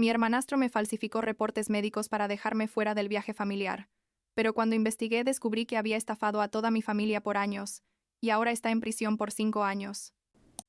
Mi hermanastro me falsificó reportes médicos para dejarme fuera del viaje familiar, pero cuando investigué descubrí que había estafado a toda mi familia por años, y ahora está en prisión por 5 años.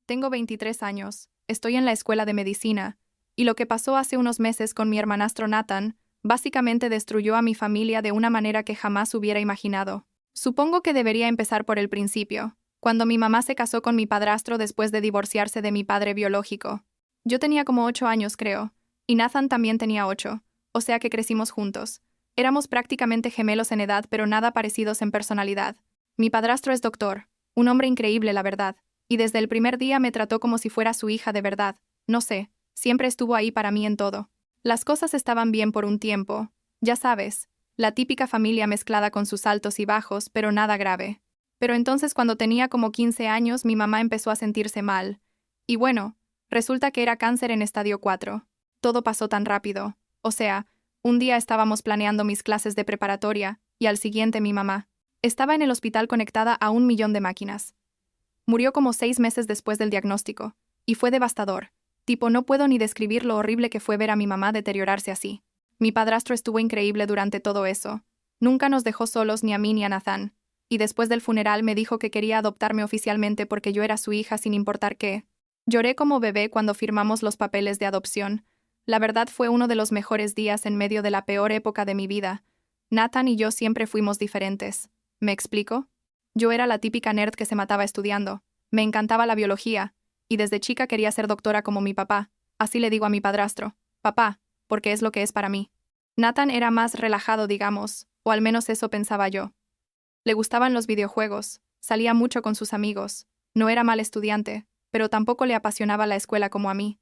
Tengo 23 años, estoy en la escuela de medicina, y lo que pasó hace unos meses con mi hermanastro Nathan, básicamente destruyó a mi familia de una manera que jamás hubiera imaginado. Supongo que debería empezar por el principio, cuando mi mamá se casó con mi padrastro después de divorciarse de mi padre biológico. Yo tenía como 8 años, creo, y Nathan también tenía 8, o sea que crecimos juntos. Éramos prácticamente gemelos en edad, pero nada parecidos en personalidad. Mi padrastro es doctor, un hombre increíble, la verdad, y desde el primer día me trató como si fuera su hija de verdad. No sé, siempre estuvo ahí para mí en todo. Las cosas estaban bien por un tiempo, ya sabes, la típica familia mezclada con sus altos y bajos, pero nada grave. Pero entonces cuando tenía como 15 años mi mamá empezó a sentirse mal. Y bueno, resulta que era cáncer en estadio 4. Todo pasó tan rápido. O sea, un día estábamos planeando mis clases de preparatoria, y al siguiente mi mamá. Estaba en el hospital conectada a 1 millón de máquinas. Murió como 6 meses después del diagnóstico, y fue devastador. Tipo, no puedo ni describir lo horrible que fue ver a mi mamá deteriorarse así. Mi padrastro estuvo increíble durante todo eso. Nunca nos dejó solos ni a mí ni a Nathan. Y después del funeral me dijo que quería adoptarme oficialmente porque yo era su hija sin importar qué. Lloré como bebé cuando firmamos los papeles de adopción. La verdad fue uno de los mejores días en medio de la peor época de mi vida. Nathan y yo siempre fuimos diferentes. ¿Me explico? Yo era la típica nerd que se mataba estudiando. Me encantaba la biología, y desde chica quería ser doctora como mi papá. Así le digo a mi padrastro, papá, porque es lo que es para mí. Nathan era más relajado, digamos, o al menos eso pensaba yo. Le gustaban los videojuegos, salía mucho con sus amigos, no era mal estudiante, pero tampoco le apasionaba la escuela como a mí.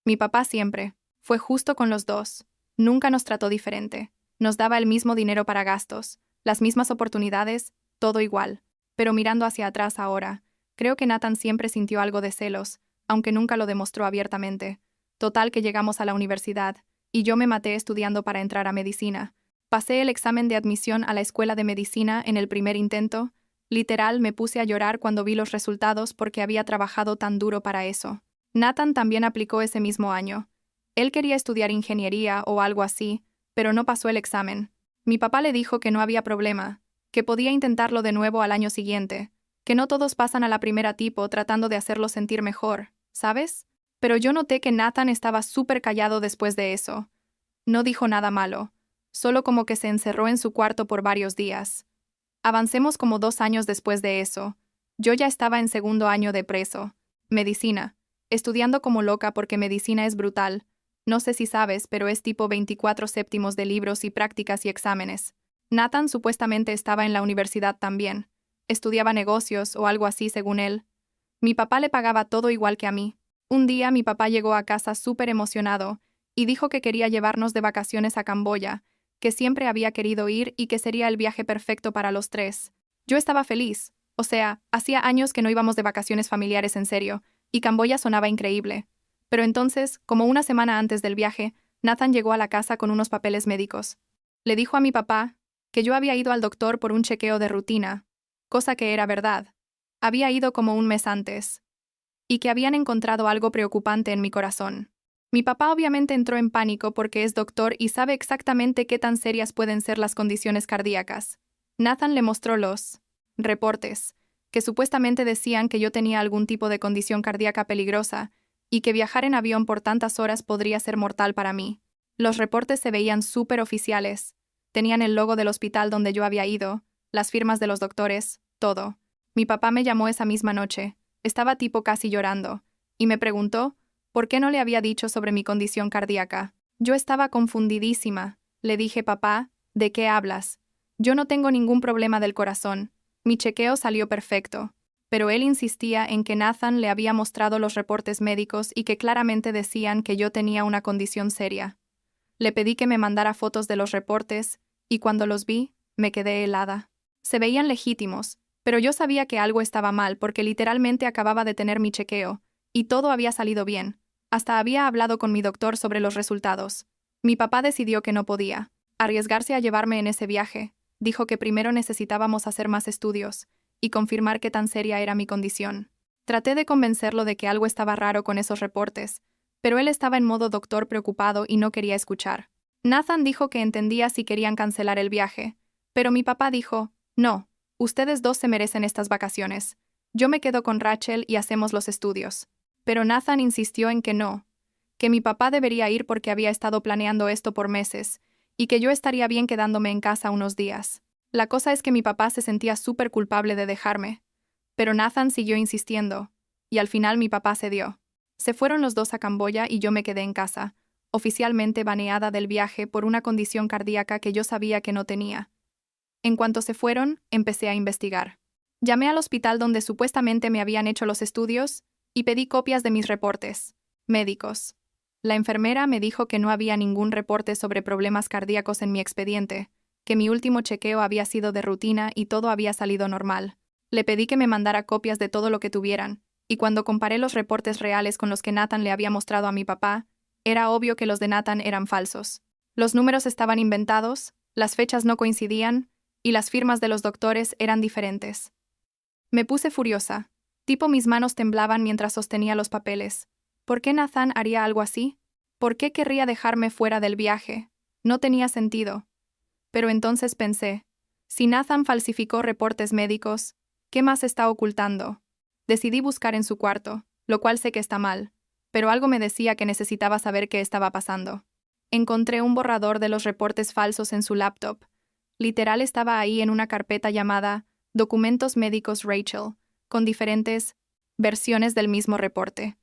Mi papá siempre fue justo con los dos. Nunca nos trató diferente. Nos daba el mismo dinero para gastos, las mismas oportunidades, todo igual. Pero mirando hacia atrás ahora, creo que Nathan siempre sintió algo de celos, aunque nunca lo demostró abiertamente. Total que llegamos a la universidad, y yo me maté estudiando para entrar a medicina. Pasé el examen de admisión a la escuela de medicina en el primer intento. Literal, me puse a llorar cuando vi los resultados porque había trabajado tan duro para eso. Nathan también aplicó ese mismo año. Él quería estudiar ingeniería o algo así, pero no pasó el examen. Mi papá le dijo que no había problema, que podía intentarlo de nuevo al año siguiente, que no todos pasan a la primera tipo tratando de hacerlo sentir mejor, ¿sabes? Pero yo noté que Nathan estaba súper callado después de eso. No dijo nada malo, solo como que se encerró en su cuarto por varios días. Avancemos como 2 años después de eso. Yo ya estaba en segundo año de preso. Medicina. Estudiando como loca porque medicina es brutal. No sé si sabes, pero es tipo 24 séptimos de libros y prácticas y exámenes. Nathan supuestamente estaba en la universidad también. Estudiaba negocios o algo así según él. Mi papá le pagaba todo igual que a mí. Un día mi papá llegó a casa súper emocionado y dijo que quería llevarnos de vacaciones a Camboya, que siempre había querido ir y que sería el viaje perfecto para los tres. Yo estaba feliz. O sea, hacía años que no íbamos de vacaciones familiares en serio, y Camboya sonaba increíble. Pero entonces, como una semana antes del viaje, Nathan llegó a la casa con unos papeles médicos. Le dijo a mi papá que yo había ido al doctor por un chequeo de rutina, cosa que era verdad. Había ido como un mes antes, y que habían encontrado algo preocupante en mi corazón. Mi papá obviamente entró en pánico porque es doctor y sabe exactamente qué tan serias pueden ser las condiciones cardíacas. Nathan le mostró los reportes, que supuestamente decían que yo tenía algún tipo de condición cardíaca peligrosa y que viajar en avión por tantas horas podría ser mortal para mí. Los reportes se veían súper oficiales. Tenían el logo del hospital donde yo había ido, las firmas de los doctores, todo. Mi papá me llamó esa misma noche. Estaba tipo casi llorando, y me preguntó ¿por qué no le había dicho sobre mi condición cardíaca? Yo estaba confundidísima. Le dije, papá, ¿de qué hablas? Yo no tengo ningún problema del corazón. Mi chequeo salió perfecto. Pero él insistía en que Nathan le había mostrado los reportes médicos y que claramente decían que yo tenía una condición seria. Le pedí que me mandara fotos de los reportes, y cuando los vi, me quedé helada. Se veían legítimos, pero yo sabía que algo estaba mal porque literalmente acababa de tener mi chequeo, y todo había salido bien. Hasta había hablado con mi doctor sobre los resultados. Mi papá decidió que no podía arriesgarse a llevarme en ese viaje. Dijo que primero necesitábamos hacer más estudios y confirmar qué tan seria era mi condición. Traté de convencerlo de que algo estaba raro con esos reportes, Pero él estaba en modo doctor preocupado y no quería escuchar. Nathan dijo que entendía si querían cancelar el viaje, pero mi papá dijo, no, ustedes dos se merecen estas vacaciones. Yo me quedo con Rachel y hacemos los estudios. Pero Nathan insistió en que no, que mi papá debería ir porque había estado planeando esto por meses, y que yo estaría bien quedándome en casa unos días. La cosa es que mi papá se sentía súper culpable de dejarme. Pero Nathan siguió insistiendo, y al final mi papá cedió. Se fueron los dos a Camboya y yo me quedé en casa, oficialmente baneada del viaje por una condición cardíaca que yo sabía que no tenía. En cuanto se fueron, empecé a investigar. Llamé al hospital donde supuestamente me habían hecho los estudios y pedí copias de mis reportes médicos. La enfermera me dijo que no había ningún reporte sobre problemas cardíacos en mi expediente, que mi último chequeo había sido de rutina y todo había salido normal. Le pedí que me mandara copias de todo lo que tuvieran, y cuando comparé los reportes reales con los que Nathan le había mostrado a mi papá, era obvio que los de Nathan eran falsos. Los números estaban inventados, las fechas no coincidían, y las firmas de los doctores eran diferentes. Me puse furiosa. Tipo mis manos temblaban mientras sostenía los papeles. ¿Por qué Nathan haría algo así? ¿Por qué querría dejarme fuera del viaje? No tenía sentido. Pero entonces pensé, si Nathan falsificó reportes médicos, ¿qué más está ocultando? Decidí buscar en su cuarto, lo cual sé que está mal, pero algo me decía que necesitaba saber qué estaba pasando. Encontré un borrador de los reportes falsos en su laptop. Literal estaba ahí en una carpeta llamada Documentos Médicos Rachel, con diferentes versiones del mismo reporte.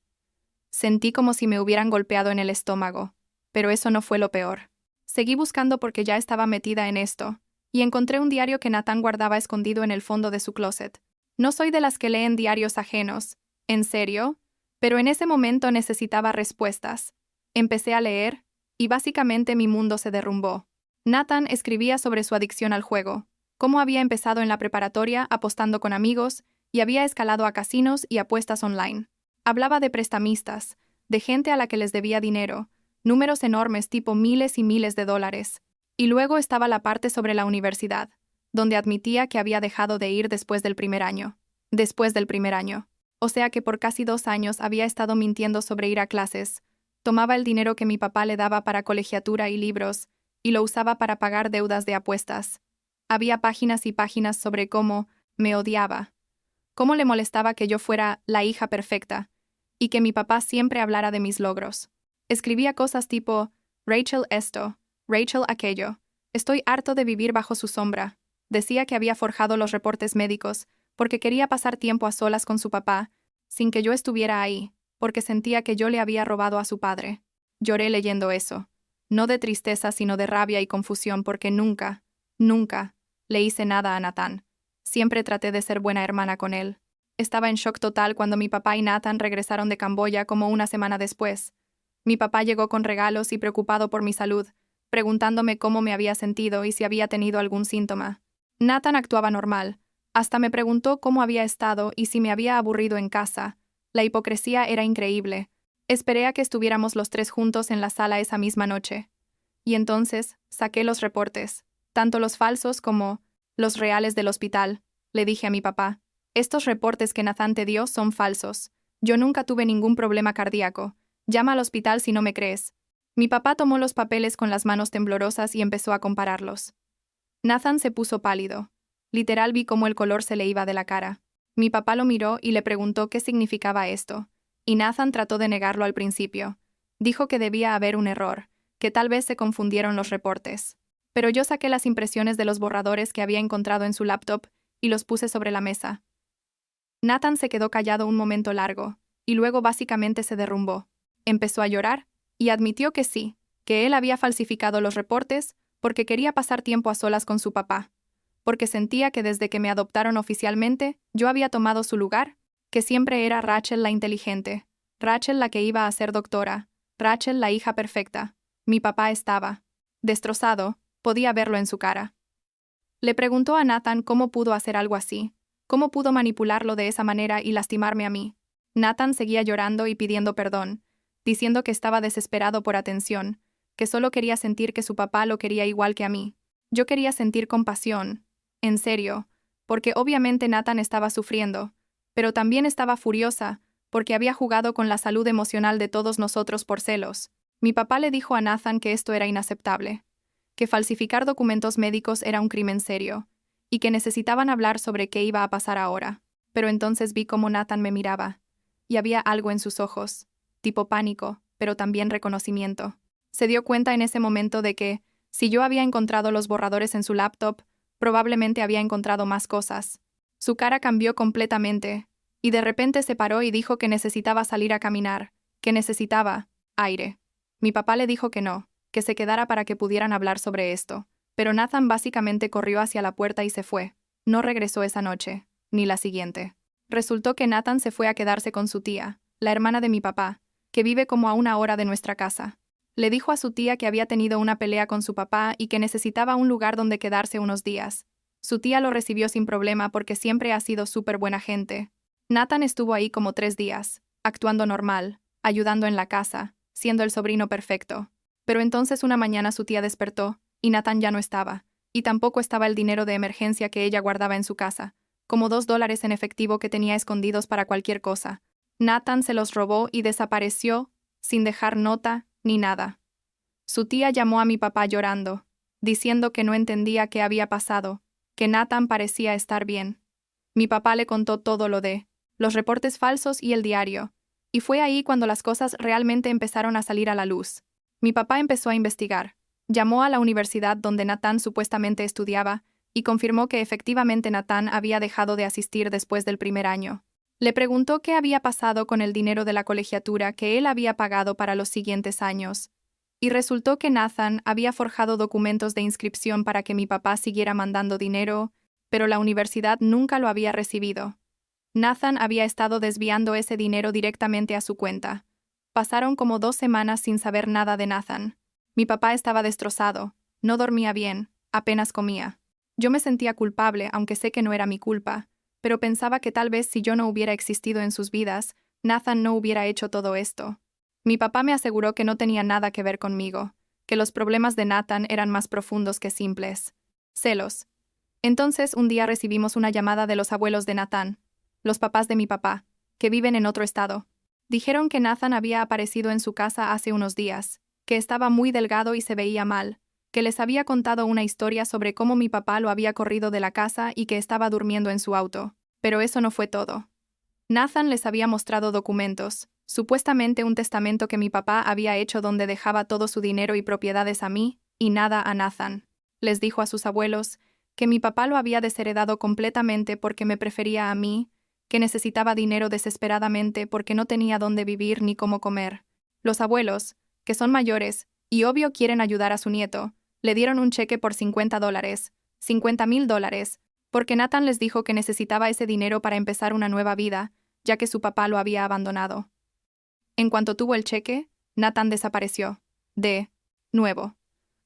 Sentí como si me hubieran golpeado en el estómago, pero eso no fue lo peor. Seguí buscando porque ya estaba metida en esto, y encontré un diario que Nathan guardaba escondido en el fondo de su closet. No soy de las que leen diarios ajenos, en serio, pero en ese momento necesitaba respuestas. Empecé a leer, y básicamente mi mundo se derrumbó. Nathan escribía sobre su adicción al juego, cómo había empezado en la preparatoria apostando con amigos y había escalado a casinos y apuestas online. Hablaba de prestamistas, de gente a la que les debía dinero, números enormes tipo miles y miles de dólares. Y luego estaba la parte sobre la universidad, donde admitía que había dejado de ir después del primer año. Después del primer año. O sea que por casi 2 años había estado mintiendo sobre ir a clases, tomaba el dinero que mi papá le daba para colegiatura y libros, y lo usaba para pagar deudas de apuestas. Había páginas y páginas sobre cómo me odiaba, cómo le molestaba que yo fuera la hija perfecta, y que mi papá siempre hablara de mis logros. Escribía cosas tipo, Rachel esto, Rachel aquello, estoy harto de vivir bajo su sombra. Decía que había forjado los reportes médicos, porque quería pasar tiempo a solas con su papá, sin que yo estuviera ahí, porque sentía que yo le había robado a su padre. Lloré leyendo eso. No de tristeza, sino de rabia y confusión, porque nunca, nunca, le hice nada a Nathan. Siempre traté de ser buena hermana con él. Estaba en shock total cuando mi papá y Nathan regresaron de Camboya como una semana después. Mi papá llegó con regalos y preocupado por mi salud, preguntándome cómo me había sentido y si había tenido algún síntoma. Nathan actuaba normal. Hasta me preguntó cómo había estado y si me había aburrido en casa. La hipocresía era increíble. Esperé a que estuviéramos los tres juntos en la sala esa misma noche. Y entonces saqué los reportes, tanto los falsos como los reales del hospital. Le dije a mi papá, estos reportes que Nathan te dio son falsos. Yo nunca tuve ningún problema cardíaco. Llama al hospital si no me crees. Mi papá tomó los papeles con las manos temblorosas y empezó a compararlos. Nathan se puso pálido. Literal vi cómo el color se le iba de la cara. Mi papá lo miró y le preguntó qué significaba esto, y Nathan trató de negarlo al principio. Dijo que debía haber un error, que tal vez se confundieron los reportes. Pero yo saqué las impresiones de los borradores que había encontrado en su laptop y los puse sobre la mesa. Nathan se quedó callado un momento largo, y luego básicamente se derrumbó. Empezó a llorar, y admitió que sí, que él había falsificado los reportes porque quería pasar tiempo a solas con su papá. Porque sentía que desde que me adoptaron oficialmente, yo había tomado su lugar, que siempre era Rachel la inteligente, Rachel la que iba a ser doctora, Rachel la hija perfecta. Mi papá estaba destrozado, podía verlo en su cara. Le preguntó a Nathan cómo pudo hacer algo así, cómo pudo manipularlo de esa manera y lastimarme a mí. Nathan seguía llorando y pidiendo perdón, diciendo que estaba desesperado por atención, que solo quería sentir que su papá lo quería igual que a mí. Yo quería sentir compasión. En serio, porque obviamente Nathan estaba sufriendo, pero también estaba furiosa, porque había jugado con la salud emocional de todos nosotros por celos. Mi papá le dijo a Nathan que esto era inaceptable, que falsificar documentos médicos era un crimen serio, y que necesitaban hablar sobre qué iba a pasar ahora. Pero entonces vi cómo Nathan me miraba, y había algo en sus ojos, tipo pánico, pero también reconocimiento. Se dio cuenta en ese momento de que, si yo había encontrado los borradores en su laptop, probablemente había encontrado más cosas. Su cara cambió completamente, y de repente se paró y dijo que necesitaba salir a caminar, que necesitaba aire. Mi papá le dijo que no, que se quedara para que pudieran hablar sobre esto, pero Nathan básicamente corrió hacia la puerta y se fue. No regresó esa noche, ni la siguiente. Resultó que Nathan se fue a quedarse con su tía, la hermana de mi papá, que vive como a 1 hora de nuestra casa. Le dijo a su tía que había tenido una pelea con su papá y que necesitaba un lugar donde quedarse unos días. Su tía lo recibió sin problema porque siempre ha sido súper buena gente. Nathan estuvo ahí como 3 días, actuando normal, ayudando en la casa, siendo el sobrino perfecto. Pero entonces una mañana su tía despertó, y Nathan ya no estaba, y tampoco estaba el dinero de emergencia que ella guardaba en su casa, como $2 en efectivo que tenía escondidos para cualquier cosa. Nathan se los robó y desapareció, sin dejar nota ni nada. Su tía llamó a mi papá llorando, diciendo que no entendía qué había pasado, que Nathan parecía estar bien. Mi papá le contó todo lo de los reportes falsos y el diario, y fue ahí cuando las cosas realmente empezaron a salir a la luz. Mi papá empezó a investigar, llamó a la universidad donde Nathan supuestamente estudiaba y confirmó que efectivamente Nathan había dejado de asistir después del primer año. Le preguntó qué había pasado con el dinero de la colegiatura que él había pagado para los siguientes años, y resultó que Nathan había forjado documentos de inscripción para que mi papá siguiera mandando dinero, pero la universidad nunca lo había recibido. Nathan había estado desviando ese dinero directamente a su cuenta. Pasaron como 2 semanas sin saber nada de Nathan. Mi papá estaba destrozado, no dormía bien, apenas comía. Yo me sentía culpable, aunque sé que no era mi culpa, pero pensaba que tal vez si yo no hubiera existido en sus vidas, Nathan no hubiera hecho todo esto. Mi papá me aseguró que no tenía nada que ver conmigo, que los problemas de Nathan eran más profundos que simples. Celos. Entonces un día recibimos una llamada de los abuelos de Nathan, los papás de mi papá, que viven en otro estado. Dijeron que Nathan había aparecido en su casa hace unos días, que estaba muy delgado y se veía mal, que les había contado una historia sobre cómo mi papá lo había corrido de la casa y que estaba durmiendo en su auto. Pero eso no fue todo. Nathan les había mostrado documentos, supuestamente un testamento que mi papá había hecho donde dejaba todo su dinero y propiedades a mí, y nada a Nathan. Les dijo a sus abuelos que mi papá lo había desheredado completamente porque me prefería a mí, que necesitaba dinero desesperadamente porque no tenía dónde vivir ni cómo comer. Los abuelos, que son mayores, y obvio quieren ayudar a su nieto, le dieron un cheque por $50, $50,000, porque Nathan les dijo que necesitaba ese dinero para empezar una nueva vida, ya que su papá lo había abandonado. En cuanto tuvo el cheque, Nathan desapareció. De nuevo.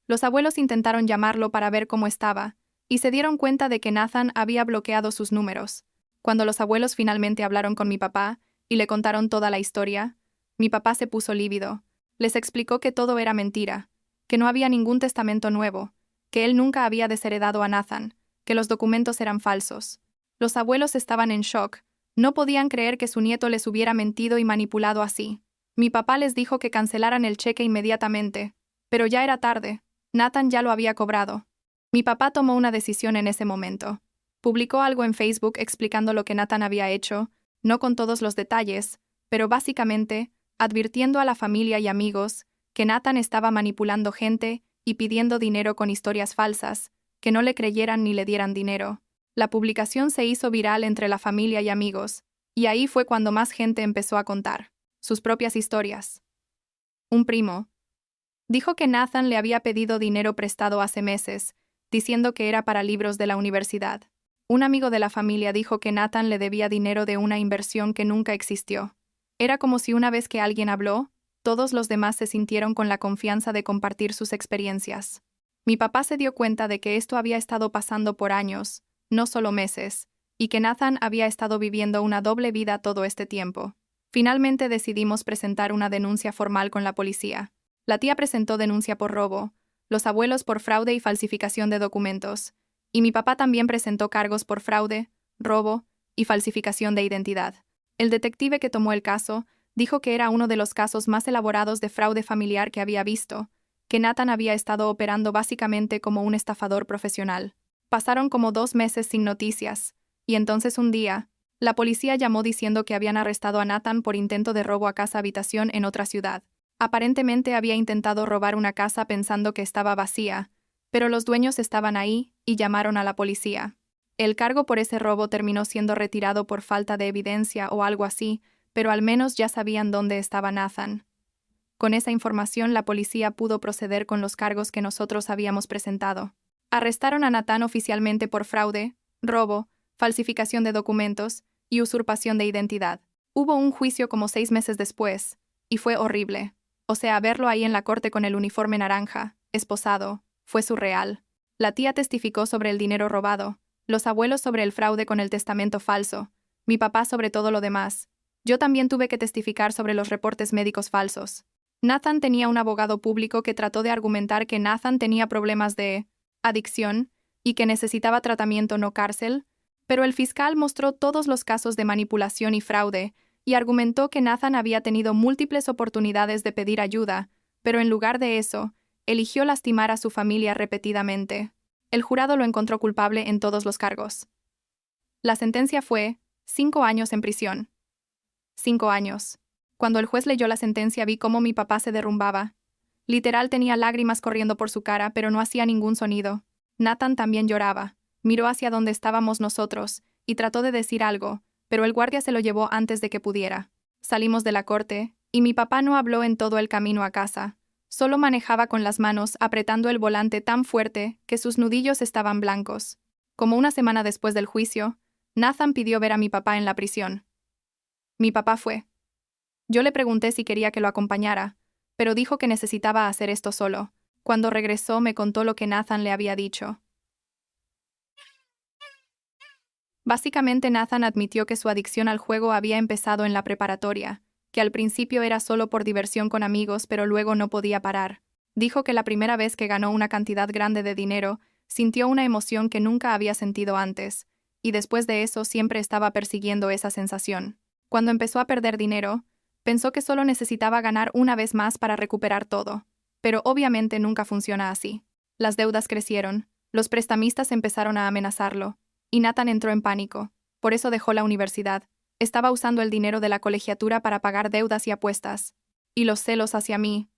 Los abuelos intentaron llamarlo para ver cómo estaba, y se dieron cuenta de que Nathan había bloqueado sus números. Cuando los abuelos finalmente hablaron con mi papá y le contaron toda la historia, mi papá se puso lívido. Les explicó que todo era mentira, que no había ningún testamento nuevo, que él nunca había desheredado a Nathan, que los documentos eran falsos. Los abuelos estaban en shock, no podían creer que su nieto les hubiera mentido y manipulado así. Mi papá les dijo que cancelaran el cheque inmediatamente, pero ya era tarde, Nathan ya lo había cobrado. Mi papá tomó una decisión en ese momento. Publicó algo en Facebook explicando lo que Nathan había hecho, no con todos los detalles, pero básicamente advirtiendo a la familia y amigos que Nathan estaba manipulando gente y pidiendo dinero con historias falsas, que no le creyeran ni le dieran dinero. La publicación se hizo viral entre la familia y amigos, y ahí fue cuando más gente empezó a contar sus propias historias. Un primo dijo que Nathan le había pedido dinero prestado hace meses, diciendo que era para libros de la universidad. Un amigo de la familia dijo que Nathan le debía dinero de una inversión que nunca existió. Era como si una vez que alguien habló, todos los demás se sintieron con la confianza de compartir sus experiencias. Mi papá se dio cuenta de que esto había estado pasando por años, no solo meses, y que Nathan había estado viviendo una doble vida todo este tiempo. Finalmente decidimos presentar una denuncia formal con la policía. La tía presentó denuncia por robo, los abuelos por fraude y falsificación de documentos, y mi papá también presentó cargos por fraude, robo y falsificación de identidad. El detective que tomó el caso dijo que era uno de los casos más elaborados de fraude familiar que había visto, que Nathan había estado operando básicamente como un estafador profesional. Pasaron como 2 meses sin noticias, y entonces un día, la policía llamó diciendo que habían arrestado a Nathan por intento de robo a casa-habitación en otra ciudad. Aparentemente había intentado robar una casa pensando que estaba vacía, pero los dueños estaban ahí y llamaron a la policía. El cargo por ese robo terminó siendo retirado por falta de evidencia o algo así, pero al menos ya sabían dónde estaba Nathan. Con esa información la policía pudo proceder con los cargos que nosotros habíamos presentado. Arrestaron a Nathan oficialmente por fraude, robo, falsificación de documentos y usurpación de identidad. Hubo un juicio como 6 meses después, y fue horrible. O sea, verlo ahí en la corte con el uniforme naranja, esposado, fue surreal. La tía testificó sobre el dinero robado, los abuelos sobre el fraude con el testamento falso, mi papá sobre todo lo demás. Yo también tuve que testificar sobre los reportes médicos falsos. Nathan tenía un abogado público que trató de argumentar que Nathan tenía problemas de adicción y que necesitaba tratamiento no cárcel, pero el fiscal mostró todos los casos de manipulación y fraude y argumentó que Nathan había tenido múltiples oportunidades de pedir ayuda, pero en lugar de eso, eligió lastimar a su familia repetidamente. El jurado lo encontró culpable en todos los cargos. La sentencia fue 5 años en prisión. 5 años. Cuando el juez leyó la sentencia vi cómo mi papá se derrumbaba. Literal tenía lágrimas corriendo por su cara, pero no hacía ningún sonido. Nathan también lloraba. Miró hacia donde estábamos nosotros y trató de decir algo, pero el guardia se lo llevó antes de que pudiera. Salimos de la corte, y mi papá no habló en todo el camino a casa. Solo manejaba con las manos apretando el volante tan fuerte que sus nudillos estaban blancos. Como una semana después del juicio, Nathan pidió ver a mi papá en la prisión. Mi papá fue. Yo le pregunté si quería que lo acompañara, pero dijo que necesitaba hacer esto solo. Cuando regresó me contó lo que Nathan le había dicho. Básicamente Nathan admitió que su adicción al juego había empezado en la preparatoria, que al principio era solo por diversión con amigos pero luego no podía parar. Dijo que la primera vez que ganó una cantidad grande de dinero, sintió una emoción que nunca había sentido antes, y después de eso siempre estaba persiguiendo esa sensación. Cuando empezó a perder dinero, pensó que solo necesitaba ganar una vez más para recuperar todo, pero obviamente nunca funciona así. Las deudas crecieron, los prestamistas empezaron a amenazarlo, y Nathan entró en pánico. Por eso dejó la universidad. Estaba usando el dinero de la colegiatura para pagar deudas y apuestas. Y los celos hacia mí.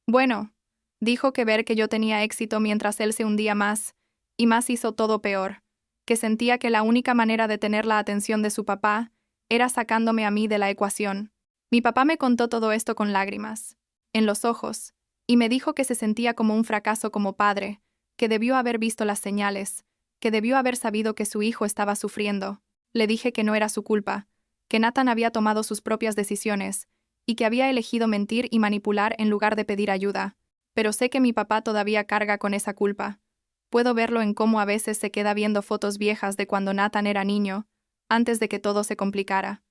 Bueno, dijo que ver que yo tenía éxito mientras él se hundía más, y más hizo todo peor, que sentía que la única manera de tener la atención de su papá era sacándome a mí de la ecuación. Mi papá me contó todo esto con lágrimas, en los ojos, y me dijo que se sentía como un fracaso como padre, que debió haber visto las señales, que debió haber sabido que su hijo estaba sufriendo. Le dije que no era su culpa, que Nathan había tomado sus propias decisiones, y que había elegido mentir y manipular en lugar de pedir ayuda. Pero sé que mi papá todavía carga con esa culpa. Puedo verlo en cómo a veces se queda viendo fotos viejas de cuando Nathan era niño, antes de que todo se complicara.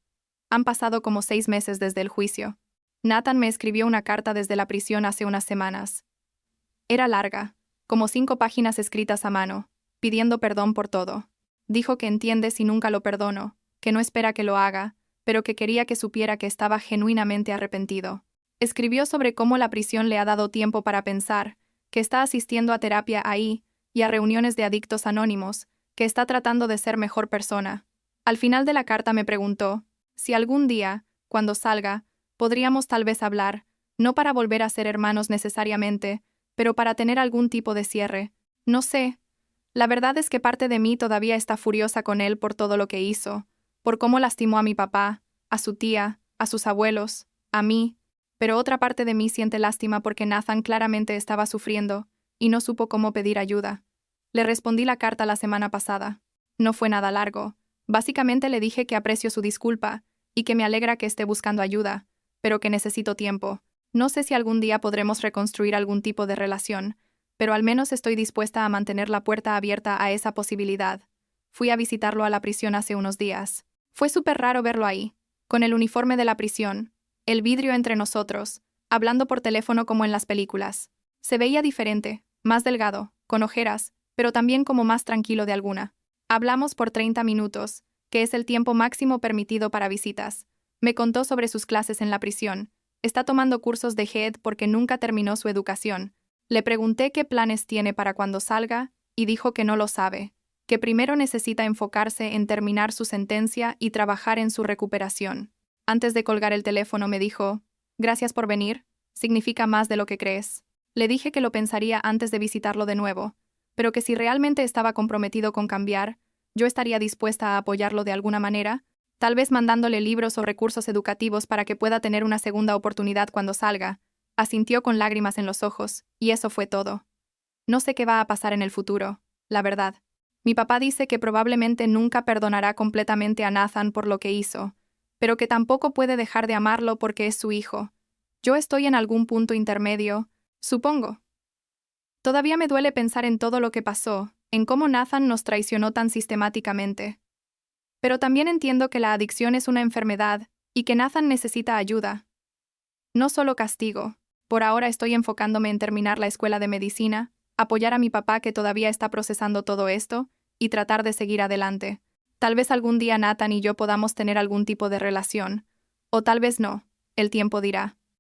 Han pasado como 6 meses desde el juicio. Nathan me escribió una carta desde la prisión hace unas semanas. Era larga, como 5 páginas escritas a mano, pidiendo perdón por todo. Dijo que entiende si nunca lo perdono, que no espera que lo haga, pero que quería que supiera que estaba genuinamente arrepentido. Escribió sobre cómo la prisión le ha dado tiempo para pensar, que está asistiendo a terapia ahí y a reuniones de adictos anónimos, que está tratando de ser mejor persona. Al final de la carta me preguntó si algún día, cuando salga, podríamos tal vez hablar, no para volver a ser hermanos necesariamente, pero para tener algún tipo de cierre. No sé. La verdad es que parte de mí todavía está furiosa con él por todo lo que hizo, por cómo lastimó a mi papá, a su tía, a sus abuelos, a mí, pero otra parte de mí siente lástima porque Nathan claramente estaba sufriendo y no supo cómo pedir ayuda. Le respondí la carta la semana pasada. No fue nada largo. Básicamente le dije que aprecio su disculpa y que me alegra que esté buscando ayuda, pero que necesito tiempo. No sé si algún día podremos reconstruir algún tipo de relación, pero al menos estoy dispuesta a mantener la puerta abierta a esa posibilidad. Fui a visitarlo a la prisión hace unos días. Fue súper raro verlo ahí, con el uniforme de la prisión, el vidrio entre nosotros, hablando por teléfono como en las películas. Se veía diferente, más delgado, con ojeras, pero también como más tranquilo de alguna. Hablamos por 30 minutos, que es el tiempo máximo permitido para visitas. Me contó sobre sus clases en la prisión. Está tomando cursos de GED porque nunca terminó su educación. Le pregunté qué planes tiene para cuando salga, y dijo que no lo sabe, que primero necesita enfocarse en terminar su sentencia y trabajar en su recuperación. Antes de colgar el teléfono me dijo, «Gracias por venir, significa más de lo que crees». Le dije que lo pensaría antes de visitarlo de nuevo, pero que si realmente estaba comprometido con cambiar, yo estaría dispuesta a apoyarlo de alguna manera, tal vez mandándole libros o recursos educativos para que pueda tener una segunda oportunidad cuando salga. Asintió con lágrimas en los ojos, y eso fue todo. No sé qué va a pasar en el futuro, la verdad. Mi papá dice que probablemente nunca perdonará completamente a Nathan por lo que hizo, pero que tampoco puede dejar de amarlo porque es su hijo. Yo estoy en algún punto intermedio, supongo. Todavía me duele pensar en todo lo que pasó, en cómo Nathan nos traicionó tan sistemáticamente. Pero también entiendo que la adicción es una enfermedad y que Nathan necesita ayuda. No solo castigo. Por ahora estoy enfocándome en terminar la escuela de medicina, apoyar a mi papá que todavía está procesando todo esto, y tratar de seguir adelante. Tal vez algún día Nathan y yo podamos tener algún tipo de relación. O tal vez no. El tiempo dirá.